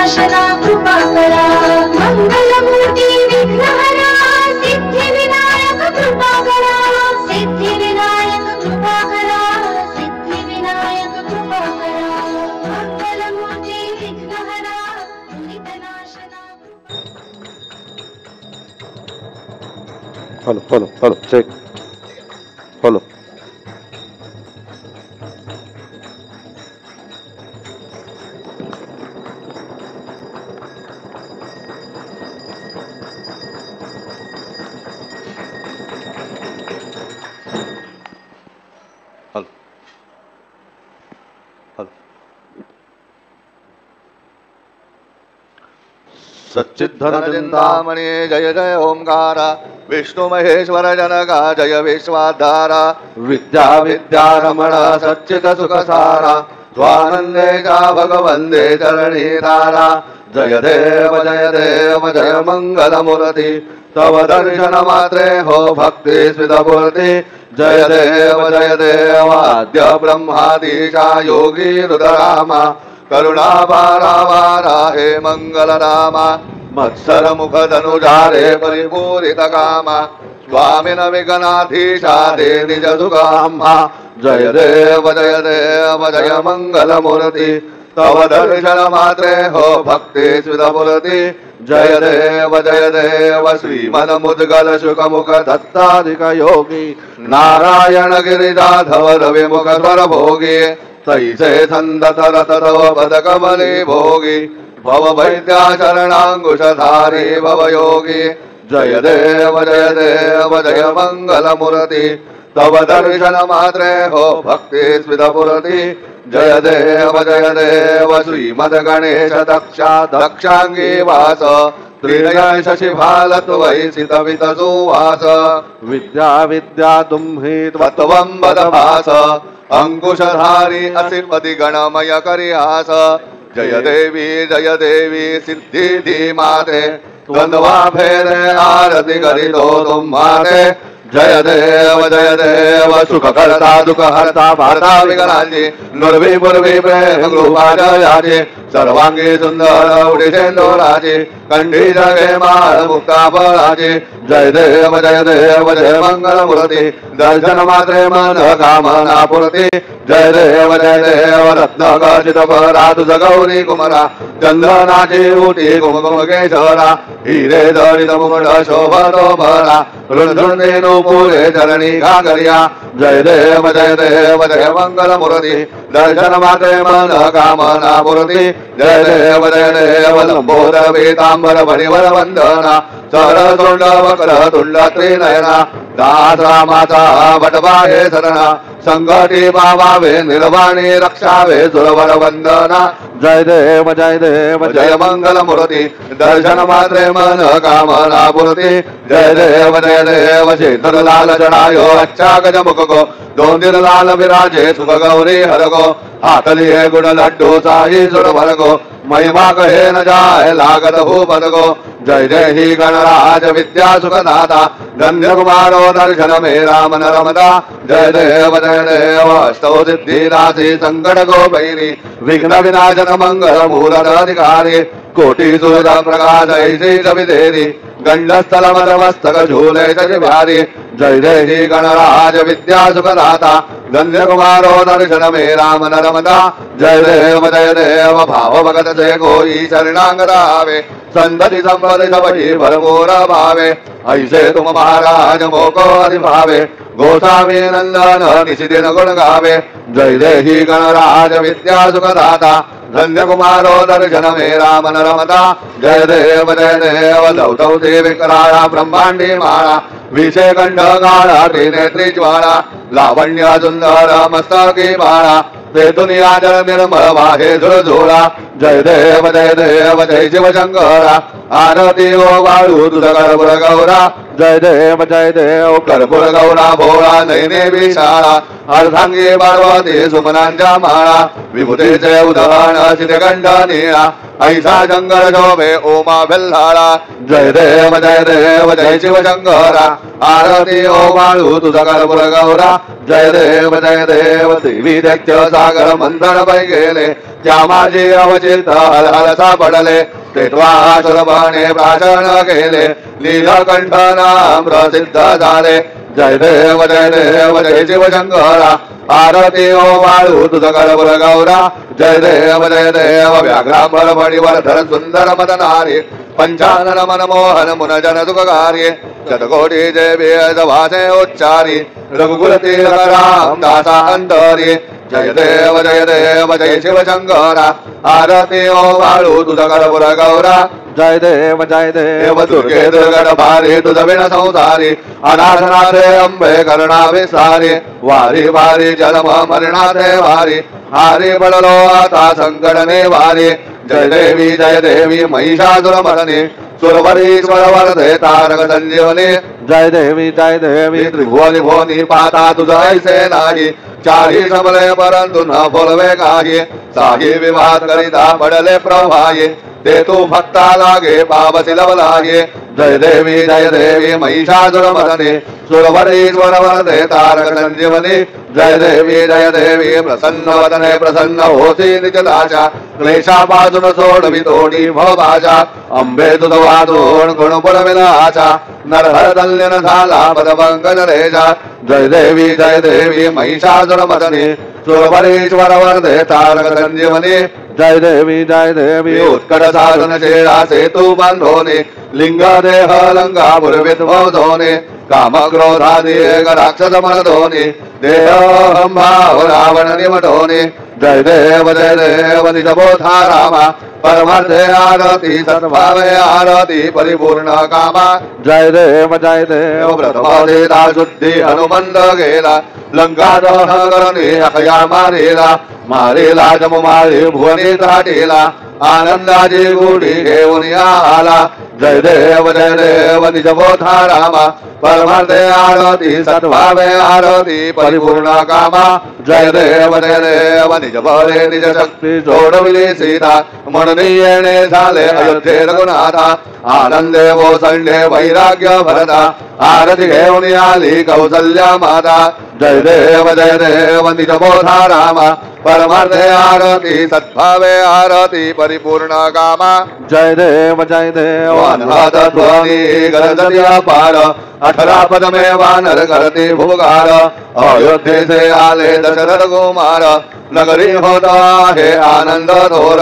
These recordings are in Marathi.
विघ्ननाशना कृपा करा मंगलमूर्ती विघ्नहरा सिद्धिविनायक कृपा करा सिद्धिविनायक कृपा करा सिद्धिविनायक कृपा करा Mangalmurti विघ्नहरा विघ्ननाशना follow check follow सच्चिद्धन Chintamani जय जय ओंकार विष्णु महेश्वर जनका जय विश्वाधारा विद्या विद्यारमण सच्चित सुखसारा स्वानंदे चा भगवंदे चरणी तारा जय देव जय मंगल मूर्ति तव दर्शन मात्रे हो भक्ति स्मितपूर्ति जय देव आद्य ब्रह्मादीशा योगी रुद्रामा करुणा वारा हे मंगल रामा मत्सर मुख धनुजारे परिपूरित कामा स्वामिन विघ्नाधीशा दे निज सुखामा जय देव जय मंगल मूर्ति तव दर्शन मात्रे हो भक्ति स्मितपूर्ति जय देव श्रीमन मुद्गल शुक मुख दत्ताधिक योगी नारायण गिरिजाधव रवि मुख स्वर भोगी तैसे संदत रत तव पद कमले भोगी भव वैद्याचरणाङ्कुशधारी भव योगी जय देव जय मंगल मूर्ति तव दर्शन मात्रे हो भक्ति स्मितपूर्ति जय देव श्रीमद गणेश दक्षांगी वास त्रिनय शशिभालत वैसित वित सुवास विद्या तुम्हि त्वं बदभास अंकुशधारी असिपति गणमय करिहास जय देवी सिद्धि माते द्वंद्वा भेद आरति करितो तुम माते जय देव सुख करता दुख हरता भारता विकरांची नुर्वी पूर्वी प्रेम कृपाजयाची सर्वांगी सुंदर उडिसेंदोराची कंठी जगे माळ मुक्ता फळाची जय देव जय मंगल मूर्ति दर्शन मात्रे मन कामना पूर्ति जय देव रत्न गजित परा तुझ गौरी कुमरा चंदनाची उटी कुमकुम केशरा हिरे दरित मुकुट शोभतो भरा रुंधुंदेनु पुरे चरणी घागरिया जय देव जय मंगल मूर्ति दर्शन मात्रे मन कामना पूर्ति जय देव लंबोदर पीतांबर फणिवर वंदना सरतुंड वक्र तुंड त्रिनयना दासा माता वटवाहे शरणा संगती पावावे निर्वाणी रक्षावे सुरवर वंदना जय देव जय मंगल मूर्ति दर्शन मात्रे मन कामना पूर्ति जय देव शेखर लाल जड़ायो अच्छा गज मुख को दो दिन लाल विराजे सुख गौरी हर को हाथ लिए गुण लड्डू साई सुर भर को महिमा कहे न जाए लागत हो पद को जय ही गणराज विद्या सुखदाता धन्य कुमारो दर्शन मेरा मन रमदा जय देव अष्टौ सिद्धि राशि संकट को भैरी विघ्न विनाशन मंगल मूरत अधिकारी कोटि सूर्य प्रकाश ऐसी सविधेरी गंडस्थल मस्तक झूले शशिभारी जय ही गणराज विद्या सुखदाता धन्य कुमारो दर्शन मेरा मन रमदा जय देव भाव भगत से कोई शरणांगरावे संतति संपद सबही भरपूर भावे ऐसे तुम महाराज मोको अधिभावे गोसावी नंदन निशिदिन गुण गावे जय ही गणराज विद्या सुखदाता धन्य कुमारो दर्शन मेरा मन रमदा जय देव लौटौ विकराळा ब्रह्मांडी माळा विषे कंठ गाळा त्रिनेत्री ज्वाळा लावण्य सुंदर मस्तकी बाळा ते दुनिया जल निर्मळ वाहे झुळझुळा जय देव जय शिवशंकरा आरती ओ वाळू तुझ कर्पूर गौरा जय देव कर्पूर गौरा भोळा नैने विशाळा अर्धांगी पार्वती सुमनांच्या माळा विभूतीचे उदहरण श्रीकंठ निळा ऐसा जंगल शोभे ओमा बेल्हाळा जय देव जय शिवशंकरा आरती ओ वाळू तुझ कर्पूर गौरा जय देव देवी दैत्य सागर मंथन पै गेले त्या माझे अवचित हल सापडले तेव्हा शुरभाने प्राशन केले लीलकंठ नाम प्रसिद्ध झाले जय देव जय शिवशंकरा आरती ओ बाळू तुझ करपुर गौरा जय देव व्याघ्रांबर फणीवर सुंदर मदनारी पंचानन मनमोहन मुनजन सुखकार्ये शतकोटी जय वेद भाषे उच्चारी रघुकुल तिलक राम दासा अंतरी जय देव जय शिवशंकरा आरती ओ बाळू तुझ करपुर गौरा जय देव दुर्गे दुर्गड भारी तुझ विण संसारी अनाथनाथे अंबे करुणा विसारी वारी वारी जन्म मरणाथे वारी हारी पडलो आता संकटने वारी जय देवी महिषासुर मरणे सुरवरीश्वर वरदे तारक संजीवनी जय देवी त्रिभुवनी भुवनी पाता तुझ ऐसे नाही चारी समले परंतु न बोलवे काही साही विवाद करिता पडले प्रवाही ते तू भक्ता लागे पावसी लवलागे जय देवी महिषासुर मदने सुरवरीश्वर वरदे तारक संजीवनी जय देवी प्रसन्न वदने प्रसन्न होती निजदाशा क्लेशापासून सोडवी तोडी भवभाषा अंबे तुझ वादून गुण पुरविनाशा नरहर दल्यन झाला पदपंकज रेषा जय देवी महिषासुर मदने सुरवरीश्वर वरदे तारक संजीवनी जय देवी उत्कट साधन शेळा सेतू बांधोने लिंग देह लंगा पुरविध्वंसोने काम क्रोधादी एक राक्षस मर्दोने देह भाव रावण निमटोने जय देव निजबोधा रामा परमार्थे आरती सद्भावे आरती परिपूर्ण कामा जय देव प्रथमदेता शुद्धी हनुमंत गेला लंका दहन करणे अखया मारेला जम मारे भुवनी ताटेला आनंदाची गुढी घेऊन आला जय देव निजबोधा रामा परमार्थे आरती सद्भावे आरती परिपूर्ण कामा जय देव निज बळे निज शक्ती जोडविली सीता म्हणून येणे झाले अयोध्ये रघुनाथा आनंदे ओसंडे वैराग्य भरता आरती घेऊन आली कौसल्या माता जय देव निजबोधा रामा परमार्थे आरती सद्भावे आरती परिपूर्ण कामा जय देव ध्वनी गरजया पार 18 पदमे वानर करते भुगार अयोध्ये से आले दशरथ कुमार नगरी होता है आनंद थोर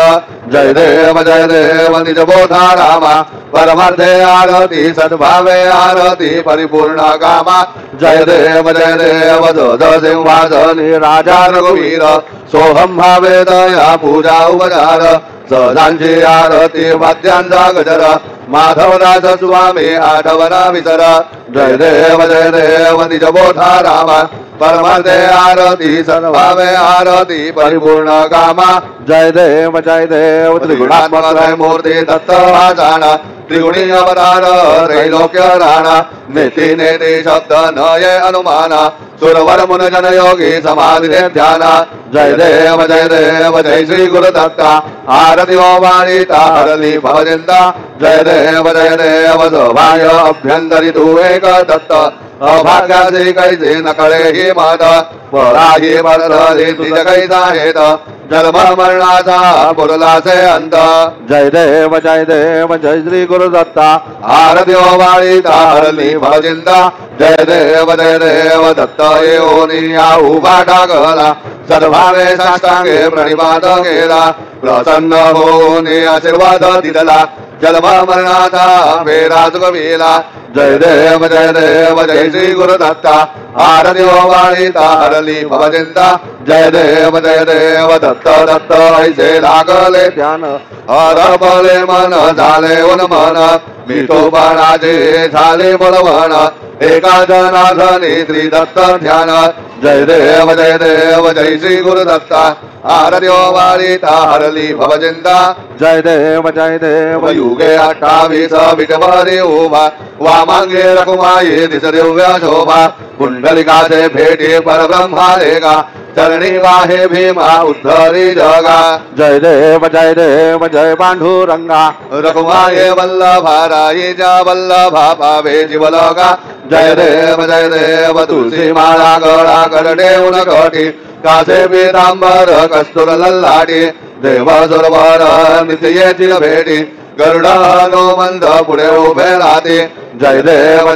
जय देव निजबोधा रामा परमार्थे आरती सद्भावे आरती परिपूर्ण कामा जय देव जोध सिंहासनी राजा रघुवीर सोहम भावे दया पूजा उपचार सदांची आरती वाद्यांचा गजर माधवदास स्वामी आठवना विसर जय देव निजबोधा रामा परमार्थे आरती सद्भावे आरती परिपूर्ण कामा जय देव त्रिगुणात्मक मूर्ती दत्त भाषाणा त्रिगुणी अवतार त्रैलोक्य राणा नेती नेती शब्द नये अनुमाना सुरवर मुन जन योगी समाधि ध्याना जय देव जय श्री गुरु दत्ता आरती ओ वाणिता हरली भवजिंदा जय देव सौभाग्य अभ्यंतरी तू एक दत्त अभाग्याचे कैसे नकळे ही माता पराही परधरी तुझ कैसा हेत जन्म मरणाचा पुरलासे अंत जय देव जय श्री गुरु दत्ता आरती ओ वाणिता हरली भवजिंदा जय देव दत्त येऊनी या उभा टाकला सद्भावे साष्टांगे प्रणिपात केला प्रसन्न होऊन आशीर्वाद दिला जन्म मरणाचा फेरा चुकविला जय देव जय श्री गुरु दत्ता आरती ओ वाणिता हरली भवजिंदा जय देव दत्त दत्त ऐसे लागले ध्यान हरपले मन झाले उन्मन विठोबाचे झाले बलवान एका जनार्दनी श्री दत्त ध्यान जय देव जय श्री गुरु दत्ता आरती ओ वाणिता हरली भवजिंदा जय देव युगे 28 विटभरी उभा वामांगे रकुमाई दिसदिव्य शोभा कुंडलिकाचे भेटी परब्रह्मा रेगा चरणी वाहे भीमा उद्धरी जगा जय देव जय पांडुरंगा रकुमाये वल्लभा राईच्या वल्लभा पावे जीवलोका जय देव तुळशी माळा गळा करडे उन कटी कासे पीतांबर कस्तुर लल्लाटी देव सुरवर नित्य येतील भेटी गरुडानो मंद पुढे उभे राहते जय देव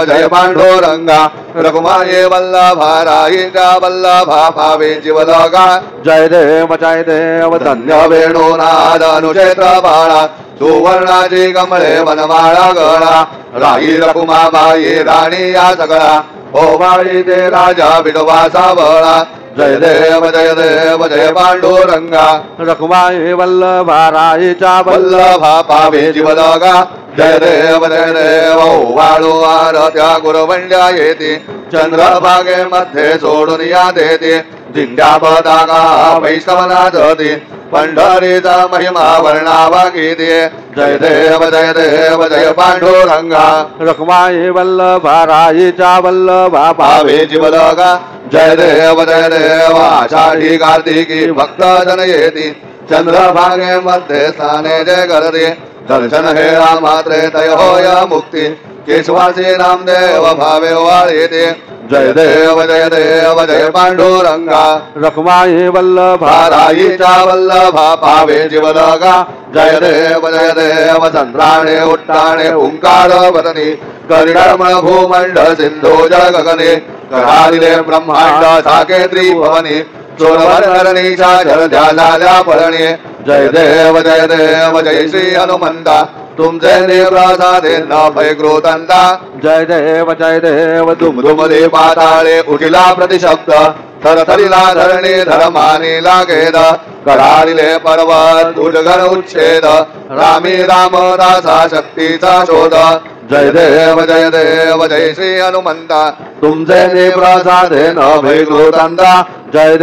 जय पांडुरंगा रघुमाये वल्लभा राईच्या वल्लभा भावे जीवलगा जय देव धन्य वेणुनाद अनुक्षेत्र बाळा सुवर्णाची कमळे वनमाळा गळा राई रघुमाबाई राणी या सगळा ओ बाई ते राजा विडोबा सावळा जय देव जय पांडुरंगा रघुमाई वल्लभा राईच्या वल्लभा पावे जीवलगा जय देव वाळू आरत्या गुरुवंड्या येते चंद्रभागे मध्ये सोडून या देते दिंड्या पताका वैष्णवना जाते पंढरीचा महिमा वर्णावा गीते जय देव जय पांडुरंगा रखमाई वल्लभा राईच्या वल्लभा पावे जीवलगा जय देव आषाढी कार्तिकी भक्त जन येती चंद्रभागे मध्ये स्थाने जय करते दर्शन हे रामात्रे तय होय मुक्ती केशवासी नामदेव भावे वाळीते जय देव जय पांडुरंगा रखमाई वल्लभा राईच्या वल्लभा पावे जीवलगा जय देव चंद्राणे उट्टाणे ओंकार वदनी करिडमळ भूमंड सिंधू जळ गगने करारिले ब्रह्मांड साके त्रिभुवनी चोरवर्णीच्या जलध्या लाल्या पळणे जय देव जय श्री हनुमंता तुमचे निप्रसादे न भयकृतंता जय देव दुमदुमले पाताळे उठिला प्रतिशब्द थरथरिला धरणी धर्माने लागेद करारिले पर्वत उजगण उच्छेद रामी रामदासा शक्तीचा शोध जय देव जय श्री हनुमंता तुमचे निप्रसादे न भयकृतंता जय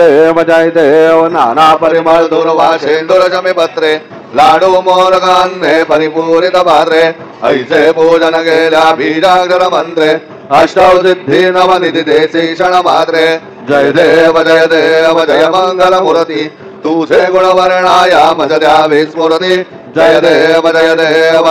देव नाना परिमळ दुर्वाशे दुर्जमे पत्रे लाडू मोरगान्ने परिपूरित पात्रे ऐसे पूजन गेल्या बीजाक्षर मंत्रे अष्टौ सिद्धी नवनिधी देशी क्षण मात्रे जय देव जय मंगल मूर्ती तुझे गुणवर्णाया मज द्यावी स्मृती जय देव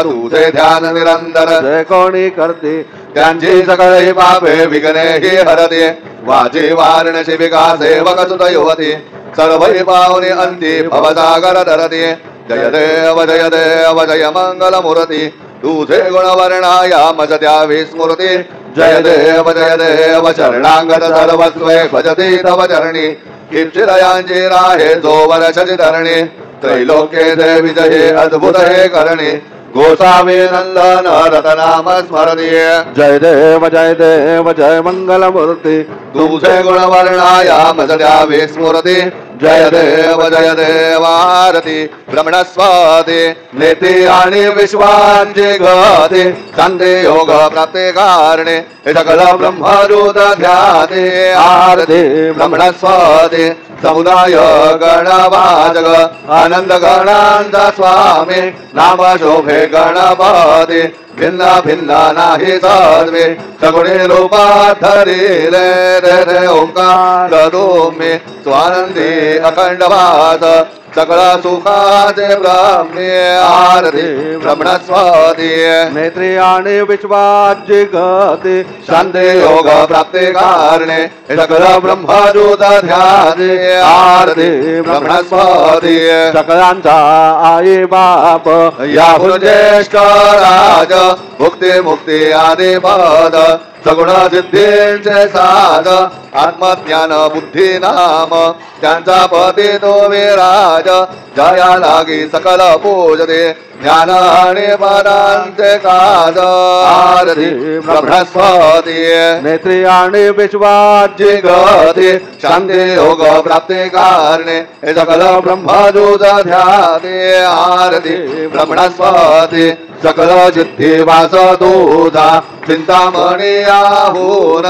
तुझे ध्यान निरंतर जय कोणी करते त्यांची सकळही पापे विघ्ने ही हरते वाची वारण शिविका सेवक सुत युवती सर्वही पावनी अंती भवसागर धरते जय देव जय मंगल मूर्ती तुझे गुणवर्णाया मज द्यावी स्मृती जय देव चरणांगत सर्वस्वे भजती तव चरणी किंचिदयांची राहे जो वर्षची धरणी त्रैलोक्ये दे विजये अद्भुत हे करणे गोसावी नंदन रतनाम स्मरती जय देव जय मंगल मूर्ती तुझे गुणवर्णाया मज द्यावी स्मृती जय देव आरती ब्रह्मणस्वाती नेती आणि विश्वांची गती संते योग प्राप्ते कारणे सकल ब्रह्मरूत ध्याते आरती ब्रह्मणस्वाती समुदाय गणवाजग आनंद गणांचा स्वामी नाम शोभे गणपती भिन्न भिन्न नाही सर्वे सगुणे रूपात धरिले रे ओंकार तुम्ही स्वानंदी अखंड भास सकळ सुखाचे ब्रह्मे आरती ब्रह्मणस्वाती नेत्री आणि विश्वाची गती शांती योग प्राप्ते कारणे सकळ ब्रह्मरूत ध्याने आरती ब्रह्मणस्वाती सकळांचा आई बाप या ज्येष्ठ राज मुक्ती आदि पद सगुण सिद्धींचे साध आत्मज्ञान बुद्धी नाम त्यांचा पती तो विराज जया लागी सकल पूजते ज्ञान आणि पदांचे काज आरती ब्रह्मस्वाती नेत्री आणि विश्वाची गती शांती योग प्राप्ती कारणे सकल ब्रह्मजूत ध्याते आरती ब्रह्मस्वाती सकल सिद्धी वास तुझा चिंतामणी आहून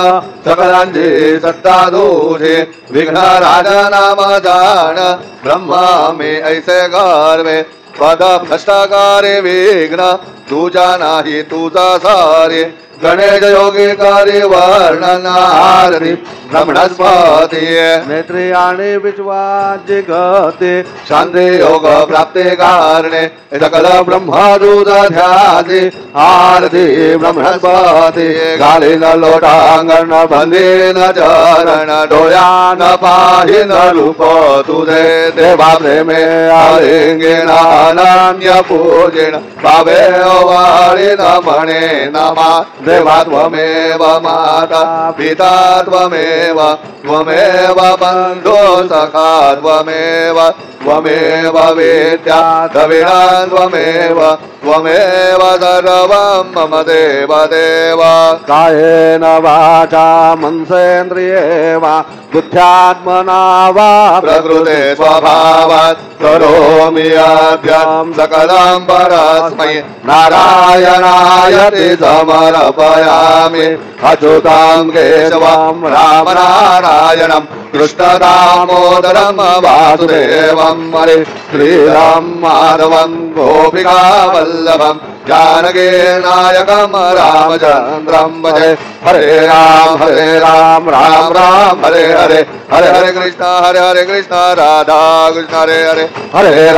सकलांची सत्ता तुझे विघ्न राज नाम जाण ब्रह्मा में ऐसे गर्वे पद भ्रष्टकारे विघ्न तुझा नाही तुझा सारे गणेश योगी करि वर्णन आरती ब्रह्मणस्पति नेत्रियाणि विश्वाजिगते शांति योग प्राप्ति कारणे सकल ब्रह्मदूत ध्याति आरती ब्रह्मणस्पति गालिन लोटांगण बंदीन चरण डोयान पाहिन रूप तुझे देवा प्रेमे आलिंगेन अनन्य पूजेन भावे वारिन मणे नमा देवा त्वमेव माता पिता त्वमेव त्वमेव बन्धु सखा त्वमेव त्वमेव विद्या द्रविणा त्वमेव त्वमेव सर्वं मम देव देव कायेन वाचा मनसेन्द्रिये वा बुद्ध्यात्मना वा प्रकृते स्वभावात् करोमि अद्यं सकलं परस्मै नारायणायति समर्पयामि अच्युतं केशवं राम नारायणं कृष्ण दामोदरं वासुदेवं हरे श्रीराम माधवं गोपिका वल्लभं जानकी नायकं रामचन्द्रं भजे हरे राम राम राम हरे हरे हरे हरे कृष्ण राधा कृष्ण हरे हरे हरे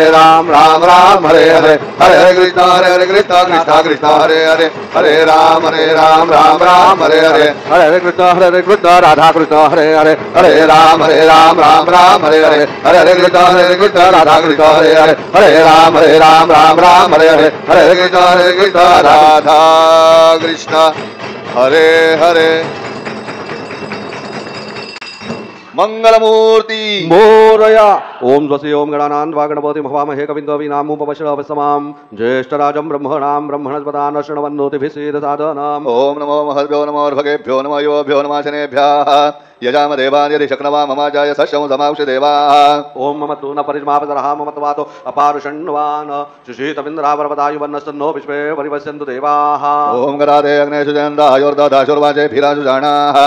राम राम राम हरे हरे हरे हरे कृष्ण कृष्ण कृष्ण हरे हरे हरे राम राम राम हरे हरे हरे हरे कृष्ण राधा कृष्ण हरे हरे हरे राम राम राम हरे हरे हरे हरे कृष्ण राधा कृष्ण हरे हरे हरे राम राम हरे हरे हरे हरे कृष्ण राधा कृष्ण हरे हरे मंगलमूर्ति मोरया ओम स्वस्ति ओम गणानां वा गणपति भवामहे कविं कवीनामुपमश्रवस्तमां ज्येष्ठराजं ब्रह्मणां ब्रह्मणस्पदान् शृण्वन्नोतिभिः सीदसादनाम् ओम नमो महद्भ्यो नमो भगेभ्यो नमो योभ्यो नमः शनेभ्यः यजाम देवान् यदि शक्नवा ममाजाय सस्यं समावशि देवाः ओम मम तु न परिमापतरः मम त्वातो अपारुषण्वान् शुषितमिन्द्रावरपदायुवन्नस्तन्नो विश्वे परिवस्यन्तु देवाः ओम गराधे अग्नेषु जयन्दायोर्दधाशुर्वाचे भीराशुजानाः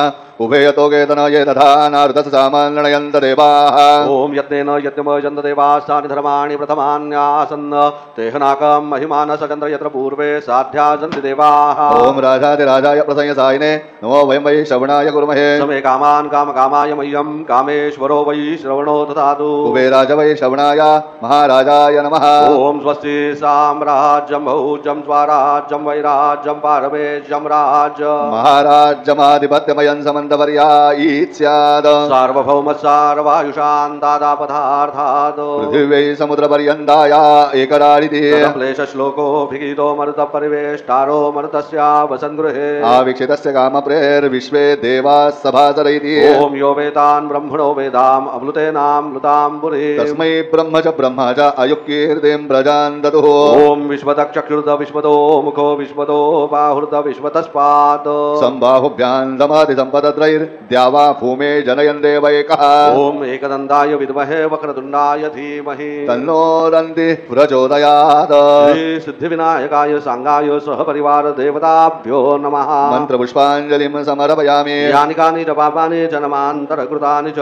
उभयतो केतनये तथा नारदसामान् नयन्त देवाः ओम यत्नेन यज्ञमयन्त देवास्तानि धर्माणि प्रथमान्यासन् तेहनाकं महिमान सचन्द्र यत्र पूर्वे साध्यासन्ति देवाः ओम राजाधिराजाय प्रसंयसायिने नमो वयं वै श्रवणाय कुर्महे समे कामान् कामकामाय मह्यं कामेश्वरो वै श्रवणो ददातु कुबेराज वै श्रवणाय महाराजाय नमः ओम स्वस्ति साम्राज्यं भौज्यं स्वराज्यं वैराज्यं पारमेज्यं राज्यं महाराज्यमाधिपत्यमयं समन्तवर्या ईत्स्याद सार्वभौम सार्वायुषां दादापदार्थात् पृथिव्यै समुद्रपर्यन्ताय एकराडिति क्लेशश्लोको भिगीतो मरुतः परिवेष्टारो मरुतस्य वसङ्गृहे आवीक्षितस्य कामप्रेर्विश्वे देवाः सभासरैति ओम यो वेदान् ब्रह्मणो वेदाम् अमृतेनामृताम्बुरे तस्मै ब्रह्म च अयुक्कीर्तिं प्रजान् ददुः ओम विश्वदक्षक्षुर्द विश्वतो मुखो विश्वतो बाहुर्द विश्वतस्पात् सम्बाहुभ्यां दमादिसम्पदत्रैर्द्यावा भूमे जनयन् देवैकः ओम एकदन्ताय विद्महे वक्रतुण्डाय धीमहि तन्नो दन्तिः प्रचोदयात् श्री सिद्धिविनायकाय सांगाय सहपरिवार देवताभ्यो नमः मन्त्रपुष्पाञ्जलिं समर्पयामि यानि कानि च पापानि जन्मान्तरकृतानि च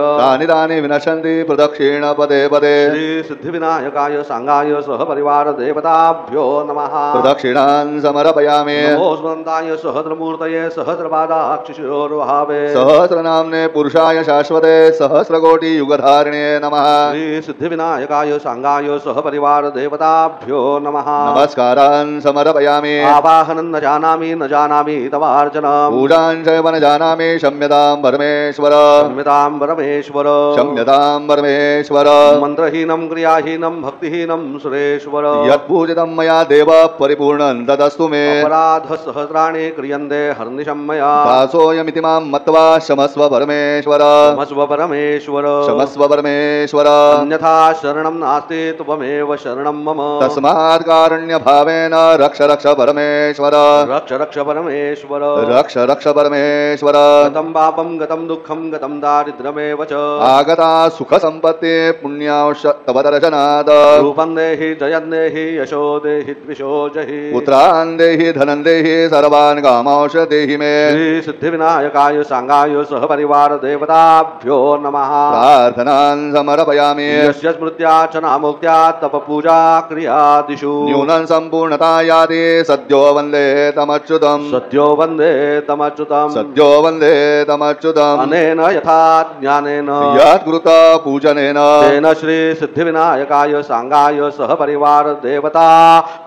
तानि विनशन्ति प्रदक्षिण पदे पदे श्री सिद्धिविनायकाय सांगाय सहपरिवार देवताभ्यो नमः प्रदक्षिणान् समर्पयामि नमो स्मन्ताय सहस्रमूर्तये सहस्रपादाक्षिशोर्भावे सहस्रनाम्ने पुरुषाय शाश्वते सहस्रकोटि युगधारिणे नमः श्री सिद्धिविनायकाय सांगाय सहपरिवार देवताभ्यो नमः नमस्कारान् समर्पयामि आवाहनं न जानामि तवार्चनम् पूजां चैव न जानामि क्षम्यतां परमेश्वर क्षम्यतां परमेश्वर क्षम्यतां परमेश्वर मन्त्रहीनं क्रियाहीनं भक्तिहीनं सुरेश्वर यत्पूजितं मया देव परिपूर्णं तदस्तु मे अपराधसहस्राणि क्रियन्ते हर्निशं मया दासोऽयमिति मां मत्वा क्षमस्व परमेश्वर क्षमस्व परमेश्वर क्षमस्व परमेश्वर अन्यथा शरणं नास्ति त्वमेव शरणं मम तस्मात् कारुण्यभावेन रक्ष रक्ष परमेश्वर रक्ष रक्ष परमेश्वर रक्ष रक्ष परमेश्वर गतं पापं गतं दुःखं गतं दारिद्र्यमेव च आगता सुख संपत्ति पुण्यांश तव दर्शनात् रूपं देहि जयं देहि यशो देहि द्विषो जहि पुत्रान् देहि धनं देहि सर्वान् कामांश देहि मे श्री सिद्धिविनायकाय सांगाय सह परिवार देवताभ्यो नमः प्रार्थनान् समर्पयामि यस्य स्मृत्यार्चना मुक्त्या तप पूजा क्रियादिषु न्यूनं सम्पूर्णता याति सद्यो वन्दे तमच्युतम् सद्यो वन्दे तमच्युतम् सद्यो वन्दे तमच्युतम् अनेन यथा ज्ञानेन यत्कृत पूजनेन तेन श्री सिद्धिविनायकाय सांगाय सह परिवार देवता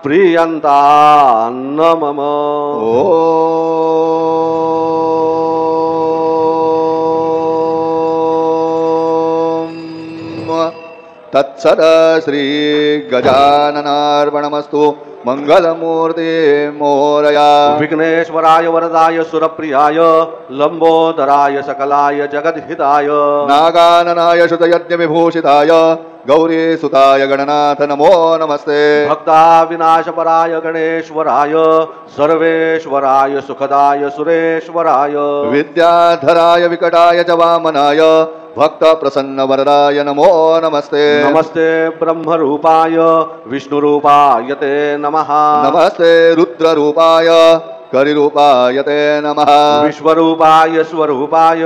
प्रियन्ता न मम तत्सद श्री गजाननार्पणमस्तु मंगलमूर्ति मोरया विघ्नेश्वराय वरदाय सुरप्रियाय लंबोदराय सकलाय जगद्हिताय नागाननाय श्रुतयज्ञविभूषिताय गौरीसुताय गणनाथ नमो नमस्ते भक्ता विनाशपराय गणेश्वराय सर्वेश्वराय सुखदाय सुरेश्वराय विद्याधराय विकटाय च वामनाय भक्त प्रसन्न वरदाय नमो नमस्ते नमस्ते ब्रह्मरूपाय विष्णुरूपाय ते नमः नमस्ते रुद्ररूपाय करिरूपाय ते नमः विश्वरूपाय स्वरूपाय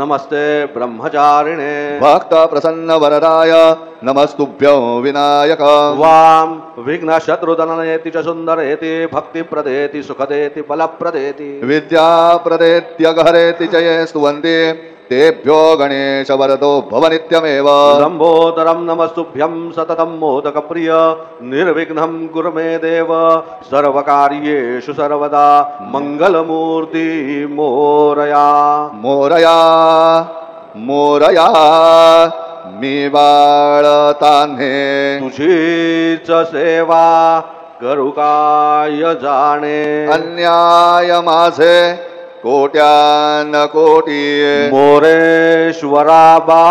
नमस्ते ब्रह्मचारिणे भक्त प्रसन्न वरदाय नमस्तुभ्यो विनायक वाम विघ्न शत्रुदननेति च सुंदरेति भक्ति प्रदेति सुखदेति फलप्रदेति विद्या प्रदेत्यघरेति च ये स्तुवन्ति तेभ्यो गणेश वरदो भव नित्यमेव लंबोदरं नमस्तुभ्यं सततं मोदकप्रिय निर्विघ्नं कुरु मे देव सर्वकार्येषु सर्वदा मंगलमूर्ति मोरया मोरया मोरया मी बाळतान्हे तुझीच सेवा करू काय जाणे अन्याय माझे कोट्यान कोटी मोरेश्वरा बा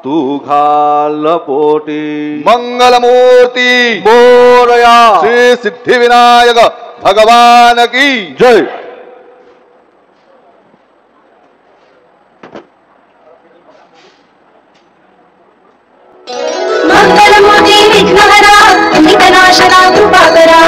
तू घाल पोटी मंगलमूर्ती मोरया श्री सिद्धिविनायक भगवान की जय मंगलमूर्ती विघ्नहरा निकनाशना कृपाकरा